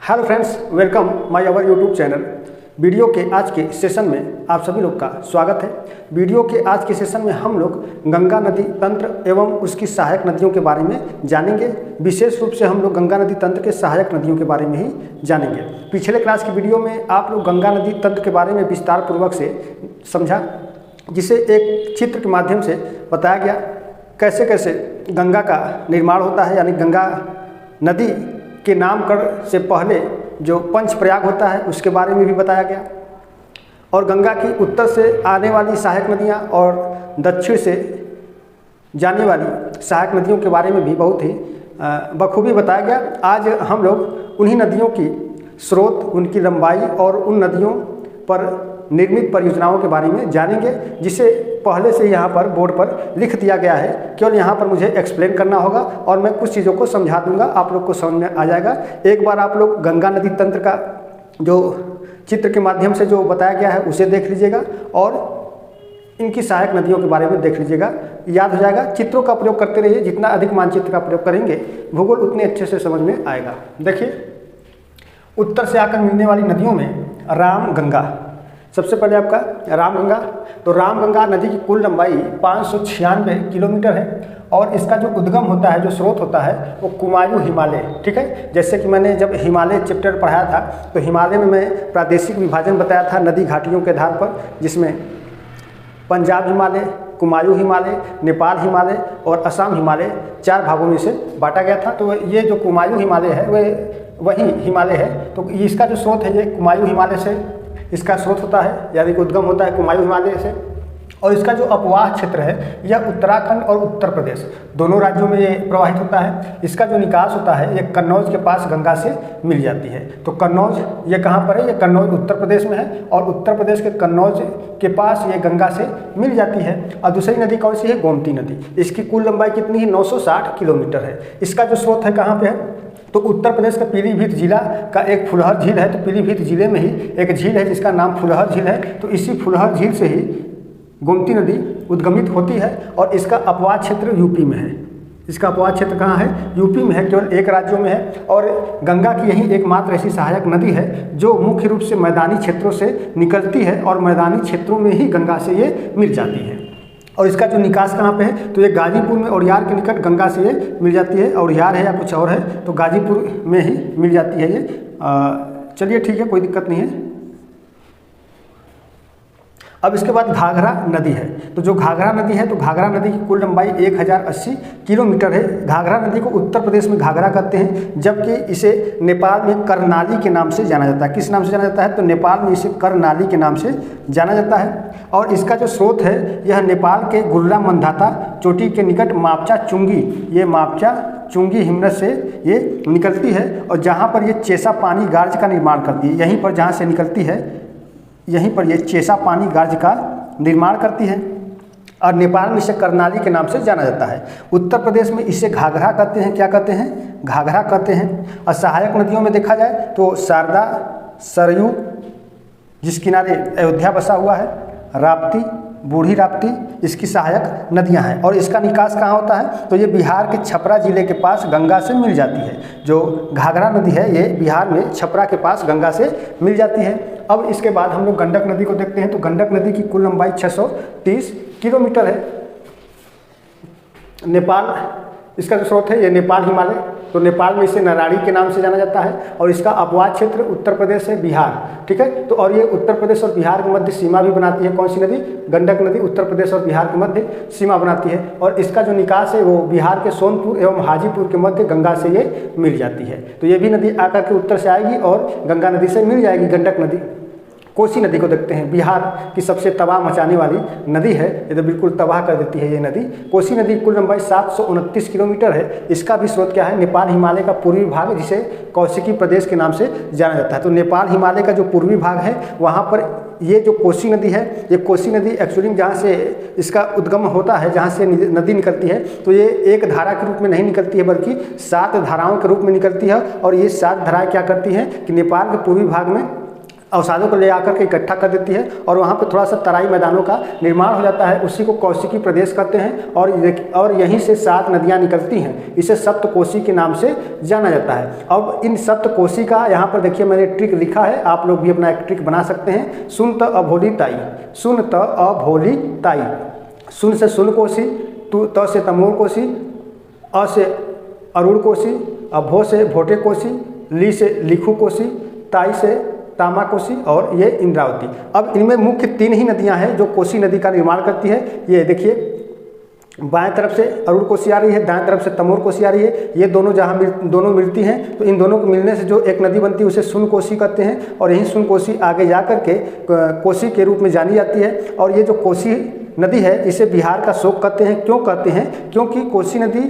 Hello friends, welcome my our YouTube channel. Video के आज के सेशन में आप सभी लोग का स्वागत है। वीडियो के आज के सेशन में हम लोग गंगा नदी तंत्र एवं उसकी सहायक नदियों के बारे में जानेंगे। विशेष रूप से हम लोग गंगा नदी तंत्र के सहायक नदियों के बारे में ही जानेंगे। पिछले क्लास की वीडियो में आप लोग गंगा नदी तंत्र के बारे में विस्तार पूर्वक से समझा, जिसे एक चित्र के माध्यम से बताया गया कैसे कैसे गंगा का निर्माण होता है। यानी गंगा नदी के नामकरण से पहले जो पंचप्रयाग होता है उसके बारे में भी बताया गया, और गंगा की उत्तर से आने वाली सहायक नदियाँ और दक्षिण से जाने वाली सहायक नदियों के बारे में भी बहुत ही बखूबी बताया गया। आज हम लोग उन्हीं नदियों की स्रोत, उनकी लंबाई और उन नदियों पर निर्मित परियोजनाओं के बारे में जानेंगे, जिसे पहले से यहाँ पर बोर्ड पर लिख दिया गया है। केवल यहाँ पर मुझे एक्सप्लेन करना होगा और मैं कुछ चीज़ों को समझा दूंगा, आप लोग को समझ में आ जाएगा। एक बार आप लोग गंगा नदी तंत्र का जो चित्र के माध्यम से जो बताया गया है उसे देख लीजिएगा और इनकी सहायक नदियों के बारे में देख लीजिएगा, याद हो जाएगा। चित्रों का प्रयोग करते रहिए, जितना अधिक मानचित्र का प्रयोग करेंगे भूगोल उतने अच्छे से समझ में आएगा। देखिए, उत्तर से आकर मिलने वाली नदियों में रामगंगा सबसे पहले आपका रामगंगा। तो रामगंगा नदी की कुल लंबाई 596 किलोमीटर है और इसका जो उद्गम होता है, जो स्रोत होता है वो कुमायूं हिमालय, ठीक है। जैसे कि मैंने जब हिमालय चैप्टर पढ़ाया था तो हिमालय में मैं प्रादेशिक विभाजन बताया था नदी घाटियों के आधार पर, जिसमें पंजाब हिमालय, कुमायूं हिमालय, नेपाल हिमालय और असम हिमालय 4 भागों में से बांटा गया था। तो ये जो कुमायूं हिमालय है वही हिमालय है। तो इसका जो स्रोत है ये कुमायूं हिमालय से इसका स्रोत होता है, यानी कि उद्गम होता है कुमायूं हिमालय से। और इसका जो अपवाह क्षेत्र है यह उत्तराखंड और उत्तर प्रदेश दोनों राज्यों में ये प्रवाहित होता है। इसका जो निकास होता है ये कन्नौज के पास गंगा से मिल जाती है। तो कन्नौज ये कहाँ पर है? ये कन्नौज उत्तर प्रदेश में है और उत्तर प्रदेश के कन्नौज के पास ये गंगा से मिल जाती है। और दूसरी नदी कौन सी है? गोमती नदी। इसकी कुल लंबाई कितनी है? 960 किलोमीटर है। इसका जो स्रोत है कहाँ पे है? तो उत्तर प्रदेश का पीलीभीत जिला का एक फुलहर झील है। तो पीलीभीत जिले में ही एक झील है जिसका नाम फुलहर झील है। तो इसी फुलहर झील से ही गोमती नदी उद्गमित होती है और इसका अपवाह क्षेत्र यूपी में है। इसका अपवाह क्षेत्र कहाँ है? यूपी में है, केवल एक राज्यों में है। और गंगा की यही एकमात्र ऐसी सहायक नदी है जो मुख्य रूप से मैदानी क्षेत्रों से निकलती है और मैदानी क्षेत्रों में ही गंगा से ये मिल जाती है। और इसका जो निकास कहाँ पे है? तो ये गाजीपुर में औड़ियार के निकट गंगा से ये मिल जाती है। औड़ियार है या कुछ और है तो गाजीपुर में ही मिल जाती है ये। चलिए ठीक है, कोई दिक्कत नहीं है। अब इसके बाद घाघरा नदी है। तो जो घाघरा नदी है, तो घाघरा नदी की कुल लंबाई 1080 किलोमीटर है। घाघरा नदी को उत्तर प्रदेश में घाघरा कहते हैं, जबकि इसे नेपाल में करनाली के नाम से जाना जाता है। किस नाम से जाना जाता है? तो नेपाल में इसे करनाली के नाम से जाना जाता है। और इसका जो स्रोत है यह नेपाल के गुर्ला मंधाता चोटी के निकट मापचा चुंगी, ये मापचा चुंगी हिमनद से ये निकलती है और जहाँ पर ये चेसा पानी गार्ज का निर्माण करती है, यहीं पर जहाँ से निकलती है यहीं पर ये चेसा पानी गार्ज का निर्माण करती है। और नेपाल में इसे करनाली के नाम से जाना जाता है। उत्तर प्रदेश में इसे घाघरा कहते हैं। क्या कहते हैं? घाघरा कहते हैं। और सहायक नदियों में देखा जाए तो शारदा, सरयू जिस किनारे अयोध्या बसा हुआ है, राप्ती, बूढ़ी राप्ती इसकी सहायक नदियां हैं। और इसका निकास कहाँ होता है? तो ये बिहार के छपरा जिले के पास गंगा से मिल जाती है। जो घाघरा नदी है ये बिहार में छपरा के पास गंगा से मिल जाती है। अब इसके बाद हम लोग गंडक नदी को देखते हैं। तो गंडक नदी की कुल लंबाई 630 किलोमीटर है। नेपाल इसका जो स्रोत है ये नेपाल हिमालय, तो नेपाल में इसे नराड़ी के नाम से जाना जाता है। और इसका अपवाह क्षेत्र उत्तर प्रदेश है, बिहार, ठीक है। तो और ये उत्तर प्रदेश और बिहार के मध्य सीमा भी बनाती है। कौन सी नदी? गंडक नदी उत्तर प्रदेश और बिहार के मध्य सीमा बनाती है। और इसका जो निकास है वो बिहार के सोनपुर एवं हाजीपुर के मध्य गंगा से ये मिल जाती है। तो ये भी नदी आकर के उत्तर से आएगी और गंगा नदी से मिल जाएगी गंडक नदी। कोसी नदी को देखते हैं। बिहार की सबसे तबाह मचाने वाली नदी है, ये तो बिल्कुल तबाह कर देती है ये नदी। कोसी नदी की कुल लंबाई 729 किलोमीटर है। इसका भी स्रोत क्या है? नेपाल हिमालय का पूर्वी भाग, जिसे कौशिकी प्रदेश के नाम से जाना जाता है। तो नेपाल हिमालय का जो पूर्वी भाग है वहाँ पर ये जो कोसी नदी है, ये कोसी नदी एक्चुअली जहाँ से इसका उद्गम होता है, जहाँ से नदी निकलती है, तो ये एक धारा के रूप में नहीं निकलती है बल्कि 7 धाराओं के रूप में निकलती है। और ये 7 धाराएँ क्या करती हैं कि नेपाल के पूर्वी भाग में अवसादों को ले आकर के इकट्ठा कर देती है और वहाँ पे थोड़ा सा तराई मैदानों का निर्माण हो जाता है। उसी को कौशिकी प्रदेश कहते हैं और यहीं से 7 नदियाँ निकलती हैं। इसे सप्तकोशी के नाम से जाना जाता है। अब इन सप्तकोशी का यहाँ पर देखिए मैंने ट्रिक लिखा है, आप लोग भी अपना एक ट्रिक बना सकते हैं। सुन त अभोली ताई, सुन त अभोली ताई। सुन से सुन कोशी, त से तमोर कोशी, अ से अरुण कोशी, अभो से भोटे कोशी, ली से लिखू कोशी, ताई से तामा कोशी और ये इंद्रावती। अब इनमें मुख्य 3 ही नदियां हैं जो कोशी नदी का निर्माण करती है। ये देखिए बाएं तरफ से अरुण कोशी आ रही है, दाएं तरफ से तमोर कोशी आ रही है। ये दोनों दोनों मिलती हैं तो इन दोनों को मिलने से जो एक नदी बनती है उसे सुन कोशी कहते हैं और यही सुन कोशी आगे जा कर के कोशी के रूप में जानी जाती है। और ये जो कोशी नदी है इसे बिहार का शोक कहते हैं। क्यों कहते हैं? क्योंकि कोसी नदी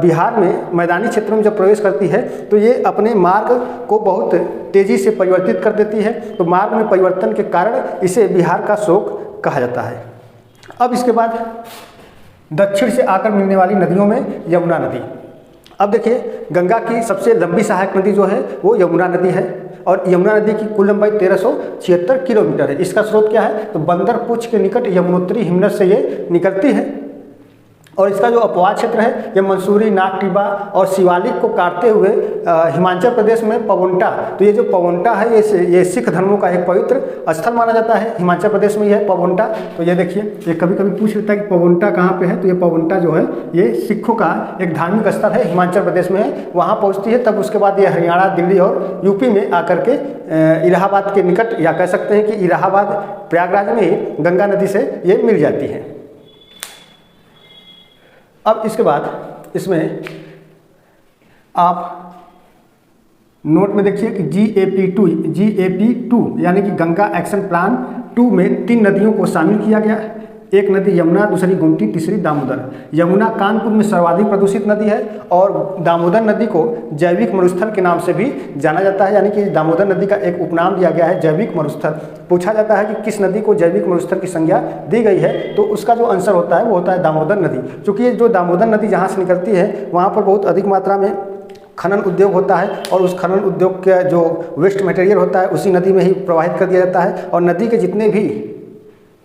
बिहार में मैदानी क्षेत्रों में जब प्रवेश करती है तो ये अपने मार्ग को बहुत तेज़ी से परिवर्तित कर देती है। तो मार्ग में परिवर्तन के कारण इसे बिहार का शोक कहा जाता है। अब इसके बाद दक्षिण से आकर मिलने वाली नदियों में यमुना नदी। अब देखिए गंगा की सबसे लंबी सहायक नदी जो है वो यमुना नदी है और यमुना नदी की कुल लंबाई 1376 किलोमीटर है। इसका स्रोत क्या है? तो बंदर पुछ के निकट यमुनोत्री हिमनद से ये निकलती है और इसका जो अपवाह क्षेत्र है ये मंसूरी, नागटिब्बा और शिवालिक को काटते हुए हिमाचल प्रदेश में पवोंटा। तो ये जो पवोंटा है ये सिख धर्मों का एक पवित्र स्थल माना जाता है। हिमाचल प्रदेश में यह पवोंटा। तो ये देखिए ये कभी कभी पूछ लेता है कि पवोंटा कहाँ पे है, तो ये पवोंटा जो है ये सिखों का एक धार्मिक स्थल है, हिमाचल प्रदेश में है। वहाँ पहुँचती है तब उसके बाद ये हरियाणा, दिल्ली और यूपी में आकर के इलाहाबाद के निकट, या कह सकते हैं कि इलाहाबाद प्रयागराज में ही गंगा नदी से ये मिल जाती है। अब इसके बाद इसमें आप नोट में देखिए कि GAP2 यानी कि गंगा एक्शन प्लान 2 में 3 नदियों को शामिल किया गया। एक नदी यमुना, दूसरी गोमती, तीसरी दामोदर। यमुना कानपुर में सर्वाधिक प्रदूषित नदी है और दामोदर नदी को जैविक मरुस्थल के नाम से भी जाना जाता है, यानी कि दामोदर नदी का एक उपनाम दिया गया है जैविक मरुस्थल। पूछा जाता है कि किस नदी को जैविक मरुस्थल की संज्ञा दी गई है, तो उसका जो आंसर होता है वो होता है दामोदर नदी। क्योंकि जो दामोदर नदी जहाँ से निकलती है वहाँ पर बहुत अधिक मात्रा में खनन उद्योग होता है और उस खनन उद्योग का जो वेस्ट मटेरियल होता है उसी नदी में ही प्रवाहित कर दिया जाता है और नदी के जितने भी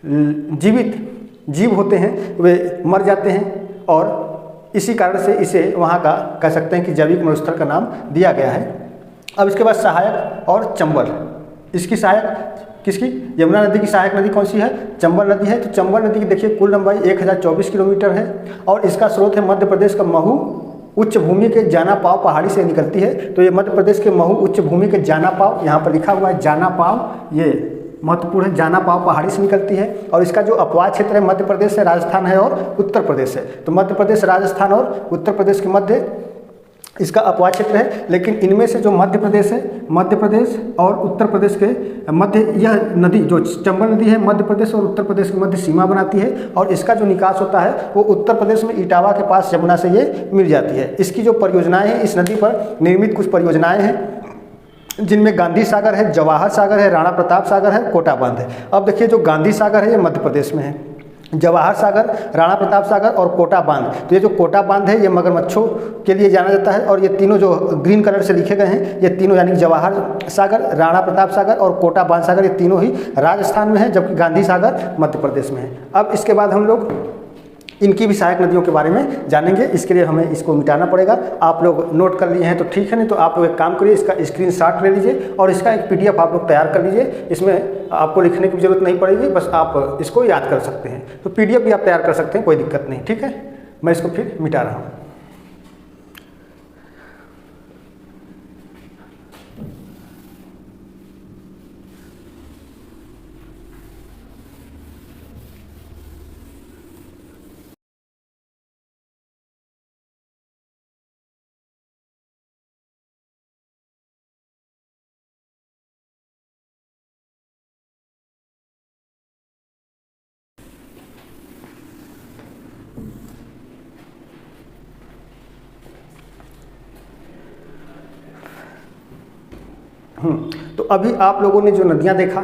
जीवित जीव होते हैं वे मर जाते हैं और इसी कारण से इसे वहाँ का कह सकते हैं कि जैविक मरुस्थल का नाम दिया गया है। अब इसके बाद सहायक और चंबल। इसकी सहायक किसकी? यमुना नदी की सहायक नदी कौन सी है? चंबल नदी है। तो चंबल नदी की देखिए कुल लंबाई 1024 किलोमीटर है और इसका स्रोत है मध्य प्रदेश का महू उच्च भूमि के जाना पाव पहाड़ी से निकलती है। तो ये मध्य प्रदेश के महू उच्च भूमि के जाना पाव, यहाँ पर लिखा हुआ है जाना पाव, ये महत्वपूर्ण है, जाना पाव पहाड़ी से निकलती है। और इसका जो अपवाह क्षेत्र है मध्य प्रदेश से राजस्थान है और उत्तर प्रदेश है। तो मध्य प्रदेश, राजस्थान और उत्तर प्रदेश के मध्य इसका अपवाह क्षेत्र है। लेकिन इनमें से जो मध्य प्रदेश है, मध्य प्रदेश और उत्तर प्रदेश के मध्य यह नदी जो चंबल नदी है मध्य प्रदेश और उत्तर प्रदेश के मध्य सीमा बनाती है और इसका जो निकास होता है वो उत्तर प्रदेश में इटावा के पास यमुना से ये मिल जाती है। इसकी जो परियोजनाएं हैं, इस नदी पर निर्मित कुछ परियोजनाएं हैं जिनमें गांधी सागर है, जवाहर सागर है, राणा प्रताप सागर है, कोटा बांध है। अब देखिए जो गांधी सागर है ये मध्य प्रदेश में है, जवाहर सागर, राणा प्रताप सागर और कोटा बांध। तो ये जो कोटा बांध है ये मगरमच्छों के लिए जाना जाता है और ये तीनों जो ग्रीन कलर से लिखे गए हैं ये तीनों यानी जवाहर सागर, राणा प्रताप सागर और कोटा बांध सागर ये तीनों ही राजस्थान में है, जबकि गांधी सागर मध्य प्रदेश में है। अब इसके बाद हम लोग इनकी भी सहायक नदियों के बारे में जानेंगे। इसके लिए हमें इसको मिटाना पड़ेगा। आप लोग नोट कर लिए हैं तो ठीक है, नहीं तो आप लोग एक काम करिए, इसका स्क्रीनशॉट ले लीजिए और इसका एक PDF आप लोग तैयार कर लीजिए। इसमें आपको लिखने की जरूरत नहीं पड़ेगी, बस आप इसको याद कर सकते हैं। तो PDF भी आप तैयार कर सकते हैं, कोई दिक्कत नहीं। ठीक है, मैं इसको फिर मिटा रहा हूँ। तो अभी आप लोगों ने जो नदियाँ देखा,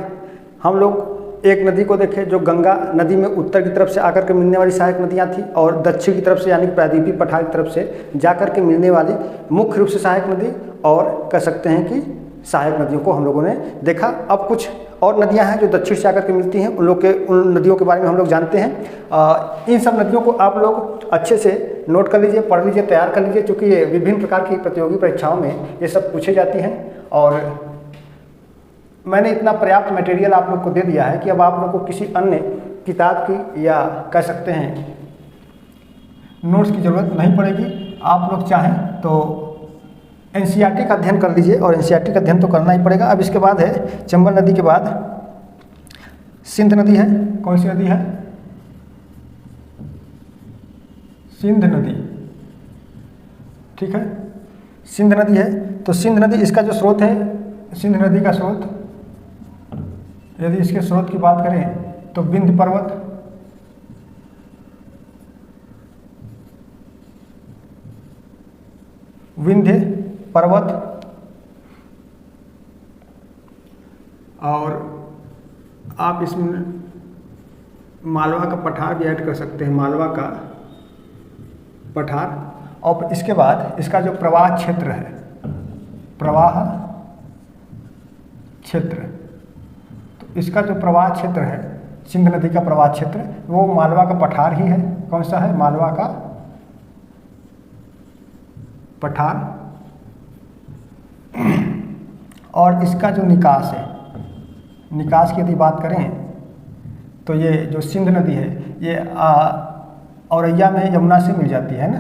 हम लोग एक नदी को देखे जो गंगा नदी में उत्तर की तरफ से आकर के मिलने वाली सहायक नदियाँ थी और दक्षिण की तरफ से यानी प्रायद्वीपीय पठार की तरफ से जाकर के मिलने वाली मुख्य रूप से सहायक नदी और कह सकते हैं कि सहायक नदियों को हम लोगों ने देखा। अब कुछ और नदियां हैं जो दक्षिण से आकर के मिलती हैं, उन नदियों के बारे में हम लोग जानते हैं। इन सब नदियों को आप लोग अच्छे से नोट कर लीजिए, पढ़ लीजिए, तैयार कर लीजिए, क्योंकि ये विभिन्न प्रकार की प्रतियोगी परीक्षाओं में ये सब पूछे जाती हैं। और मैंने इतना पर्याप्त मटेरियल आप लोग को दे दिया है कि अब आप लोग को किसी अन्य किताब की या कह सकते हैं नोट्स की ज़रूरत नहीं पड़ेगी। आप लोग चाहें तो एनसीईआरटी का अध्ययन कर लीजिए, और एनसीईआरटी का अध्ययन तो करना ही पड़ेगा। अब इसके बाद है चंबल नदी के बाद सिंध नदी है। कौन सी नदी है? सिंध नदी, ठीक है, सिंध नदी है। तो सिंध नदी, इसका जो स्रोत है, सिंध नदी का स्रोत, यदि इसके स्रोत की बात करें तो विंध्य पर्वत, विंध्य पर्वत, और आप इसमें मालवा का पठार भी ऐड कर सकते हैं, मालवा का पठार। और इसके बाद इसका जो प्रवाह क्षेत्र है, प्रवाह क्षेत्र, तो इसका जो प्रवाह क्षेत्र है सिंध नदी का प्रवाह क्षेत्र, वो मालवा का पठार ही है। कौन सा है? मालवा का पठार। और इसका जो निकास है, निकास की यदि बात करें तो ये जो सिंध नदी है ये औरैया में यमुना से मिल जाती है ना,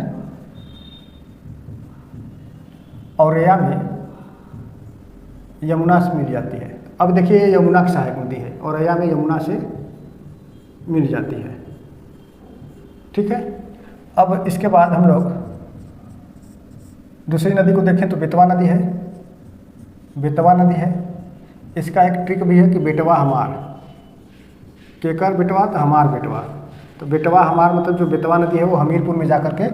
औरैया में यमुना से मिल जाती है। अब देखिए ये यमुना की सहायक नदी है, औरैया में यमुना से मिल जाती है, ठीक है। अब इसके बाद हम लोग दूसरी नदी को देखें तो बेतवा नदी है। बेतवा नदी है, इसका एक ट्रिक भी है कि बेटवा हमार, केकर बेटवा तो हमार बेटवा। तो बेटवा हमार मतलब जो बेतवा नदी है वो हमीरपुर में जाकर के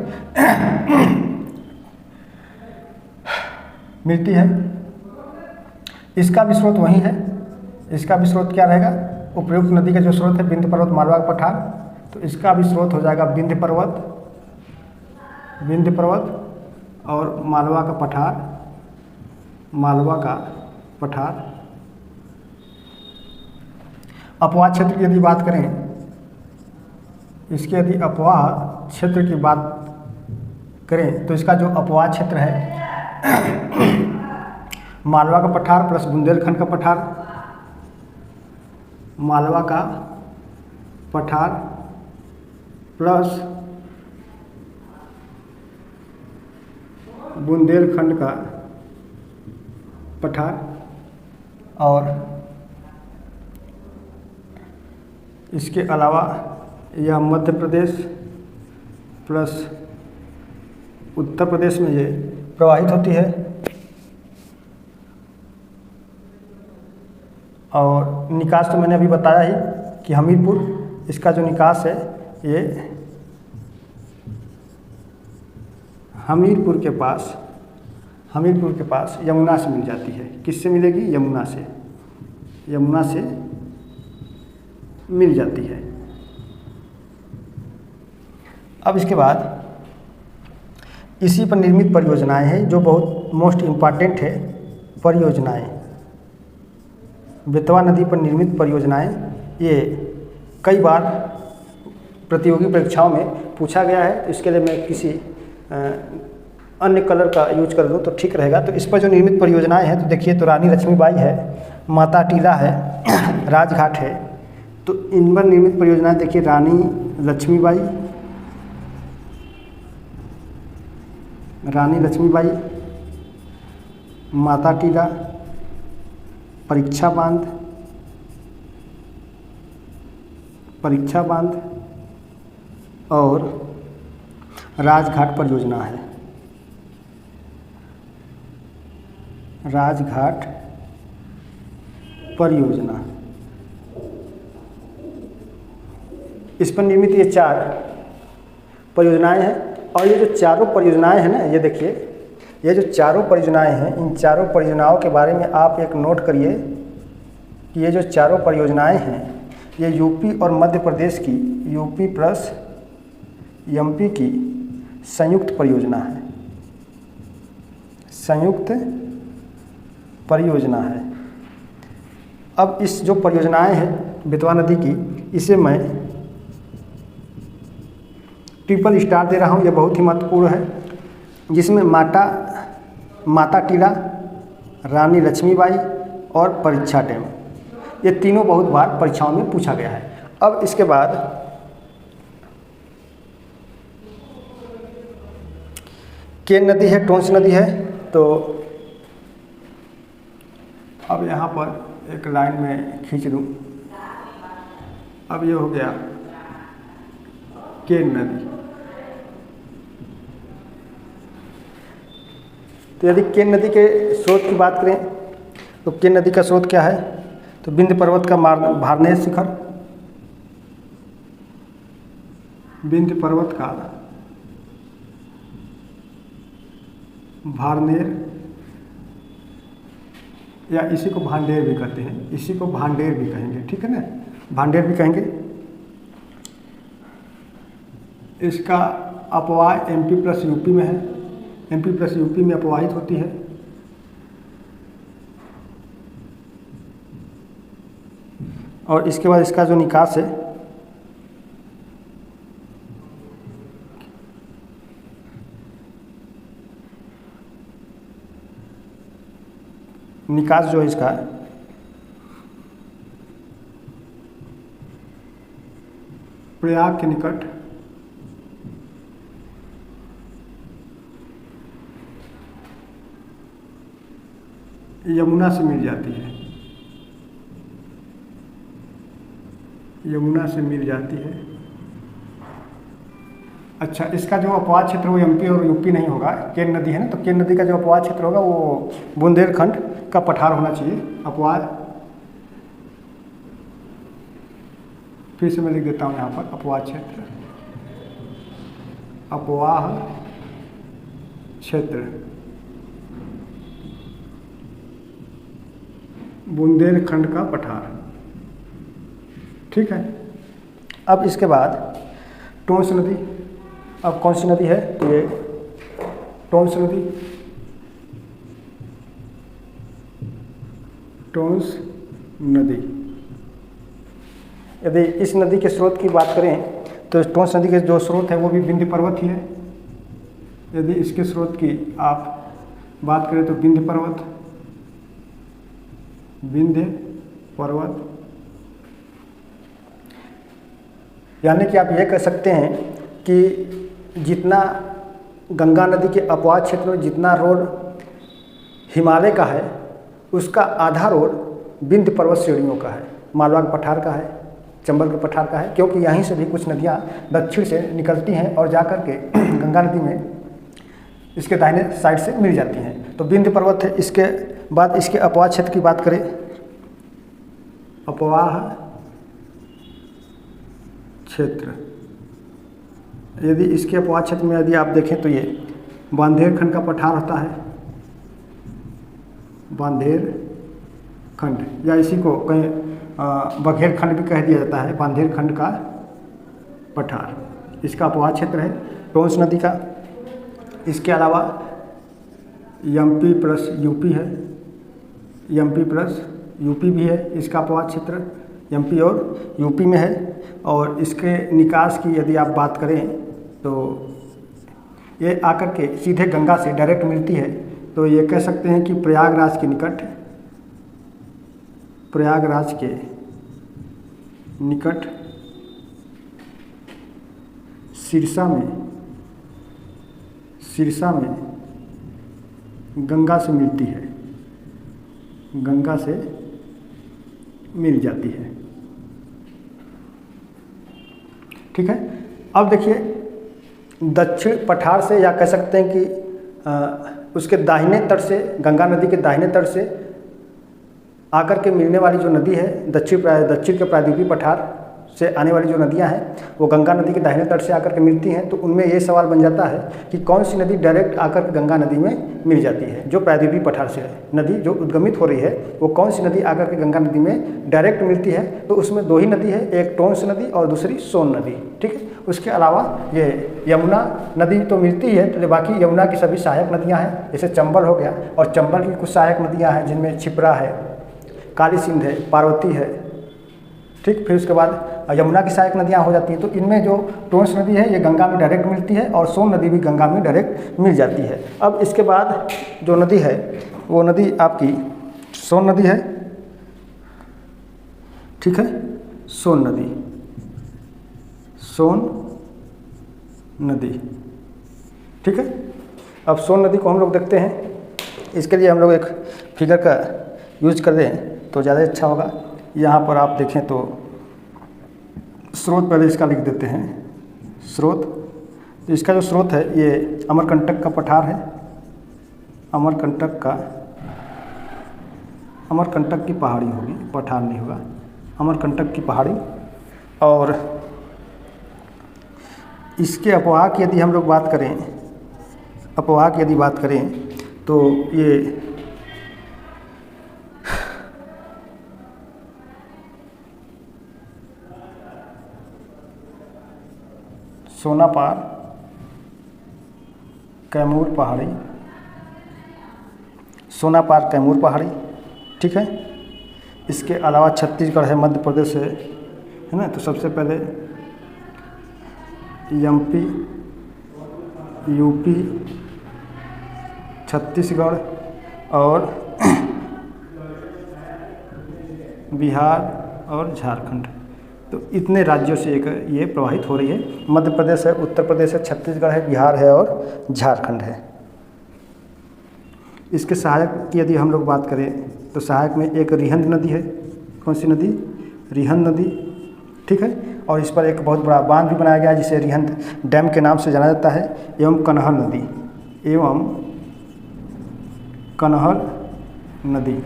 मिलती है। इसका भी स्रोत वही है। इसका भी स्रोत क्या रहेगा? उपयुक्त नदी का जो स्रोत है विंध्य पर्वत, मालवा का पठार, तो इसका भी स्रोत हो जाएगा विंध्य पर्वत, विंध्य पर्वत और मालवा का पठार, मालवा का पठार। अपवाह क्षेत्र की यदि बात करें, इसके यदि अपवाह क्षेत्र की बात करें तो इसका जो अपवाह क्षेत्र है मालवा का पठार प्लस बुंदेलखंड का पठार, मालवा का पठार प्लस बुंदेलखंड का पठार, और इसके अलावा यह मध्य प्रदेश प्लस उत्तर प्रदेश में ये प्रवाहित होती है। और निकास तो मैंने अभी बताया ही कि हमीरपुर, इसका जो निकास है ये हमीरपुर के पास यमुना से मिल जाती है। किससे मिलेगी? यमुना से, यमुना से मिल जाती है। अब इसके बाद इसी पर निर्मित परियोजनाएं हैं जो बहुत मोस्ट इम्पॉर्टेंट है। परियोजनाएं, बेतवा नदी पर निर्मित परियोजनाएं, ये कई बार प्रतियोगी परीक्षाओं में पूछा गया है। तो इसके लिए मैं किसी अन्य कलर का यूज कर लूँ तो ठीक रहेगा। तो इस पर जो निर्मित परियोजनाएं हैं तो देखिए, तो रानी लक्ष्मीबाई है, माता टीला है, राजघाट है। तो इन पर निर्मित परियोजनाएं देखिए, रानी लक्ष्मीबाई, रानी लक्ष्मीबाई, माता टीला, परीक्षा बांध और राजघाट परियोजना है। राजघाट परियोजना, इस पर निर्मित ये 4 परियोजनाएं हैं। और ये जो चारों परियोजनाएं हैं ना, ये देखिए, ये जो चारों परियोजनाएं हैं, इन चारों परियोजनाओं के बारे में आप एक नोट करिए कि ये जो चारों परियोजनाएं हैं ये यूपी और मध्य प्रदेश की, यूपी प्लस एमपी की संयुक्त परियोजना है, संयुक्त परियोजना है। अब इस जो परियोजनाएं हैं बेतवा नदी की, इसे मैं ट्रिपल स्टार दे रहा हूँ। ये बहुत ही महत्वपूर्ण है, जिसमें माता टीला, रानी लक्ष्मीबाई और परीक्षा डैम, ये तीनों बहुत बार परीक्षाओं में पूछा गया है। अब इसके बाद केन नदी है, टोंस नदी है। तो अब यहाँ पर एक लाइन में खींच दूँ। अब ये हो गया केन नदी। तो यदि केन नदी के स्रोत की बात करें तो केन नदी का स्रोत क्या है? तो विंध्य पर्वत का भारनेर शिखर, विंध्य पर्वत का भारनेर, या इसी को भांडेर भी कहते हैं, इसी को भांडेर भी कहेंगे, ठीक है ना, भांडेर भी कहेंगे। इसका अपवाह एमपी प्लस यूपी में है, एमपी प्लस यूपी में अपवाहित होती है। और इसके बाद इसका जो निकास है, निकास जो है इसका प्रयाग के निकट यमुना से मिल जाती है, यमुना से मिल जाती है। अच्छा, इसका जो अपवाद क्षेत्र वो एमपी और यूपी नहीं होगा, केन नदी है ना, तो केन नदी का जो अपवाद क्षेत्र होगा वो बुंदेलखंड का पठार होना चाहिए। अपवाद, फिर से मैं लिख देता हूँ यहाँ पर, अपवाद क्षेत्र, अपवाह क्षेत्र बुंदेलखंड का पठार, ठीक है। अब इसके बाद टोंस नदी, अब कौन सी नदी है? तो ये टोंस नदी, टोंस नदी। यदि इस नदी के स्रोत की बात करें तो टोंस नदी के जो स्रोत है वो भी विंध्य पर्वत ही है। यदि इसके स्रोत की आप बात करें तो विंध्य पर्वत, विंध्य पर्वत, यानी कि आप ये कह सकते हैं कि जितना गंगा नदी के अपवाद क्षेत्र में जितना रोड हिमालय का है, उसका आधा रोड विंध्य पर्वत श्रेणियों का है, मालवा के पठार का है, चंबल के पठार का है, क्योंकि यहीं से भी कुछ नदियाँ दक्षिण से निकलती हैं और जाकर के गंगा नदी में इसके दाहिने साइड से मिल जाती हैं। तो विंध्य पर्वत है। इसके बाद इसके अपवाद क्षेत्र की बात करें, अपवाह क्षेत्र, यदि इसके अपवाद क्षेत्र में यदि आप देखें तो ये बांधेर खंड का पठार होता है, बांधेर खंड, या इसी को कहीं बघेल खंड भी कह दिया जाता है, बांधेर खंड का पठार, इसका अपवाद क्षेत्र है टोंस नदी का। इसके अलावा एमपी प्लस यूपी है, एमपी प्लस यूपी भी है, इसका अपवाद क्षेत्र एमपी और यूपी में है। और इसके निकास की यदि आप बात करें तो ये आकर के सीधे गंगा से डायरेक्ट मिलती है, तो ये कह सकते हैं कि प्रयागराज के निकट, प्रयागराज के निकट सिरसा में गंगा से मिलती है, गंगा से मिल जाती है, ठीक है। अब देखिए दक्षिण पठार से, या कह सकते हैं कि उसके दाहिने तट से, गंगा नदी के दाहिने तट से आकर के मिलने वाली जो नदी है, दक्षिण के प्रायद्वीपीय पठार से आने वाली जो नदियां हैं वो गंगा नदी के दाहिने तट से आकर के मिलती हैं। तो उनमें ये सवाल बन जाता है कि कौन सी नदी डायरेक्ट आकर के गंगा नदी में मिल जाती है। जो प्रायद्वीपीय पठार से नदी जो उद्गमित हो रही है वो कौन सी नदी आकर के गंगा नदी में डायरेक्ट मिलती है? तो उसमें दो ही नदी है, एक टोंस नदी और दूसरी सोन नदी, ठीक है। उसके अलावा ये यमुना नदी तो मिलती है, तो बाकी यमुना की सभी सहायक नदियाँ हैं, जैसे चंबल हो गया, और चंबल की कुछ सहायक नदियाँ हैं जिनमें क्षिप्रा है, काली सिंध है, पार्वती है, ठीक। फिर उसके बाद यमुना की सहायक नदियाँ हो जाती हैं। तो इनमें जो टोंस नदी है ये गंगा में डायरेक्ट मिलती है, और सोन नदी भी गंगा में डायरेक्ट मिल जाती है। अब इसके बाद जो नदी है वो नदी आपकी सोन नदी है, ठीक है, सोन नदी, सोन नदी, ठीक है। अब सोन नदी को हम लोग देखते हैं, इसके लिए हम लोग एक फिगर का यूज कर दें तो ज़्यादा अच्छा होगा। यहाँ पर आप देखें तो स्रोत पहले इसका लिख देते हैं, स्रोत। तो इसका जो स्रोत है ये अमरकंटक का पठार है, अमरकंटक की पहाड़ी होगी, पठार नहीं होगा, अमरकंटक की पहाड़ी। और इसके अपवाह की यदि हम लोग बात करें, अपवाह की यदि बात करें तो ये सोनापार, कैमूर पहाड़ी, सोनापार कैमूर पहाड़ी, ठीक है। इसके अलावा छत्तीसगढ़ है, मध्य प्रदेश है ना। तो सबसे पहले एमपी, यूपी, छत्तीसगढ़ और बिहार और झारखंड, तो इतने राज्यों से एक ये प्रवाहित हो रही है। मध्य प्रदेश है, उत्तर प्रदेश है, छत्तीसगढ़ है, बिहार है और झारखंड है। इसके सहायक की यदि हम लोग बात करें तो सहायक में एक रिहंद नदी है। कौन सी नदी? रिहंद नदी, ठीक है। और इस पर एक बहुत बड़ा बांध भी बनाया गया है जिसे रिहंद डैम के नाम से जाना जाता है। एवं कनहर नदी,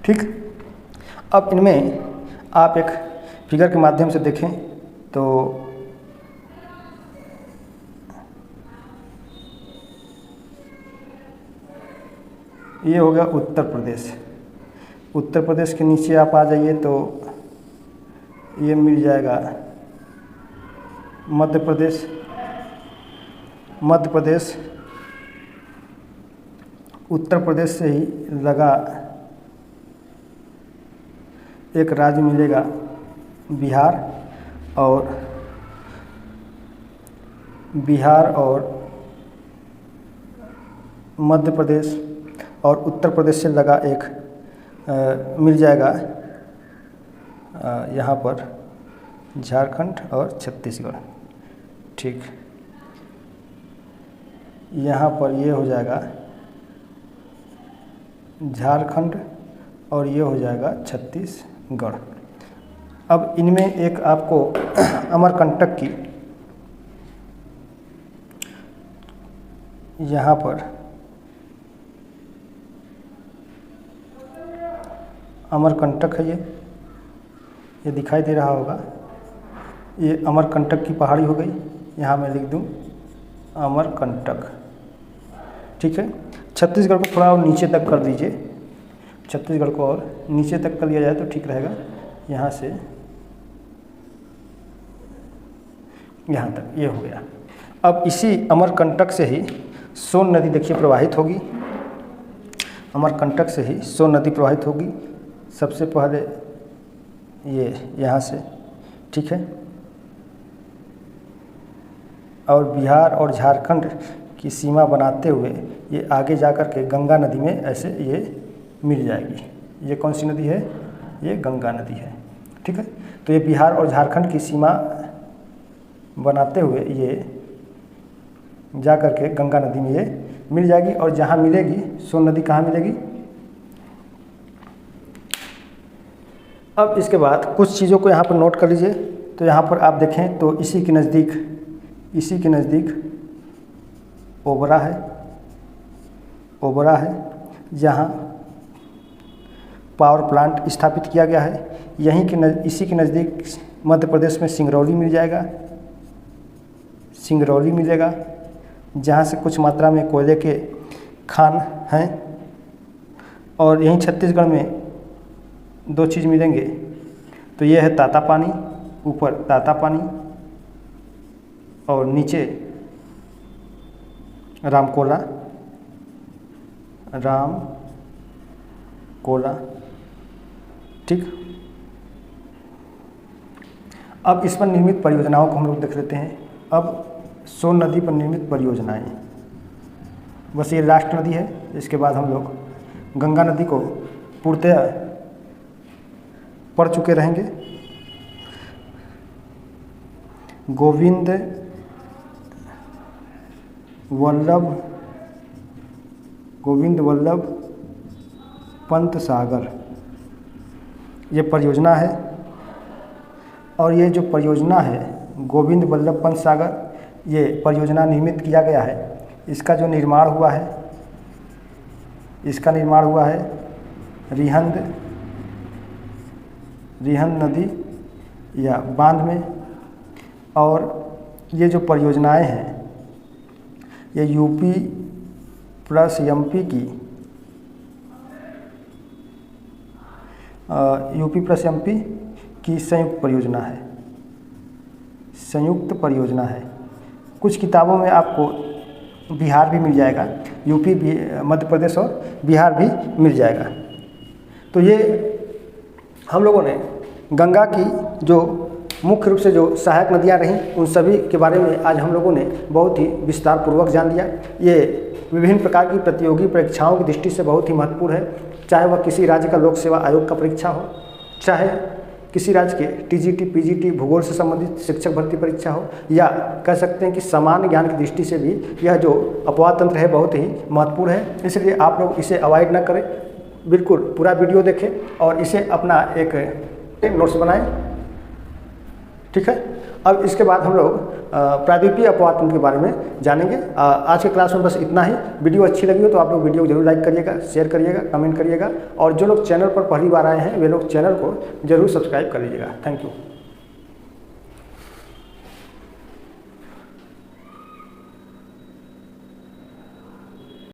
ठीक। अब इनमें आप एक फिगर के माध्यम से देखें तो ये हो गया उत्तर प्रदेश। उत्तर प्रदेश के नीचे आप आ जाइए तो ये मिल जाएगा मध्य प्रदेश। उत्तर प्रदेश से ही लगा एक राज्य मिलेगा बिहार, और मध्य प्रदेश और उत्तर प्रदेश से लगा एक मिल जाएगा यहाँ पर झारखंड और छत्तीसगढ़, ठीक। यहाँ पर ये हो जाएगा झारखंड और ये हो जाएगा छत्तीसगढ़। अब इनमें एक आपको अमरकंटक की यहाँ पर अमरकंटक है, ये दिखाई दे रहा होगा। ये अमरकंटक की पहाड़ी हो गई, यहाँ मैं लिख दूँ अमरकंटक, ठीक है। छत्तीसगढ़ को थोड़ा और नीचे तक कर दीजिए, छत्तीसगढ़ को और नीचे तक कर लिया जाए तो ठीक रहेगा। यहाँ से यहाँ तक ये हो गया। अब इसी अमरकंटक से ही सोन नदी देखिए प्रवाहित होगी, अमरकंटक से ही सोन नदी प्रवाहित होगी। सबसे पहले ये यहाँ से, ठीक है, और बिहार और झारखंड की सीमा बनाते हुए ये आगे जाकर के गंगा नदी में ऐसे ये मिल जाएगी। ये कौन सी नदी है? ये गंगा नदी है, ठीक है। तो ये बिहार और झारखंड की सीमा बनाते हुए ये जाकर के गंगा नदी में ये मिल जाएगी। और जहाँ मिलेगी सोन नदी, कहाँ मिलेगी? अब इसके बाद कुछ चीज़ों को यहाँ पर नोट कर लीजिए। तो यहाँ पर आप देखें तो इसी के नज़दीक ओबरा है, जहाँ पावर प्लांट स्थापित किया गया है। इसी के नज़दीक मध्य प्रदेश में सिंगरौली मिलेगा, जहाँ से कुछ मात्रा में कोयले के खान हैं। और यहीं छत्तीसगढ़ में दो चीज़ मिलेंगे, तो ये है ताता पानी, ऊपर ताता पानी, और नीचे रामकोला, ठीक। अब इस पर निर्मित परियोजनाओं को हम लोग देख लेते हैं। अब सोन नदी पर निर्मित परियोजनाएं, बस ये राष्ट्र नदी है। इसके बाद हम लोग गंगा नदी को पूर्णतः पढ़ चुके रहेंगे। गोविंद वल्लभ पंत सागर ये परियोजना है। और ये जो परियोजना है गोविंद वल्लभ पंत सागर, ये परियोजना निर्मित किया गया है। इसका जो निर्माण हुआ है, इसका निर्माण हुआ है रिहंद नदी या बांध में। और ये जो परियोजनाएं हैं ये यूपी प्लस एमपी की संयुक्त परियोजना है। कुछ किताबों में आपको बिहार भी मिल जाएगा, यूपी भी, मध्य प्रदेश और बिहार भी मिल जाएगा। तो ये हम लोगों ने गंगा की जो मुख्य रूप से जो सहायक नदियाँ रहीं उन सभी के बारे में आज हम लोगों ने बहुत ही विस्तार पूर्वक जान लिया। ये विभिन्न प्रकार की प्रतियोगी परीक्षाओं की दृष्टि से बहुत ही महत्वपूर्ण है, चाहे वह किसी राज्य का लोक सेवा आयोग का परीक्षा हो, चाहे किसी राज्य के टीजीटी, पीजीटी, भूगोल से संबंधित शिक्षक भर्ती परीक्षा हो, या कह सकते हैं कि सामान्य ज्ञान की दृष्टि से भी यह जो अपवाद तंत्र है बहुत ही महत्वपूर्ण है। इसलिए आप लोग इसे अवॉइड न करें, बिल्कुल पूरा वीडियो देखें और इसे अपना एक नोट्स बनाएं, ठीक है। अब इसके बाद हम लोग प्रायद्वीपीय अपवाद तंत्र के बारे में जानेंगे। आज के क्लास में बस इतना ही। वीडियो अच्छी लगी हो तो आप लोग वीडियो को जरूर लाइक करिएगा, शेयर करिएगा, कमेंट करिएगा, और जो लोग चैनल पर पहली बार आए हैं वे लोग चैनल को जरूर सब्सक्राइब कर लीजिएगा। Thank you.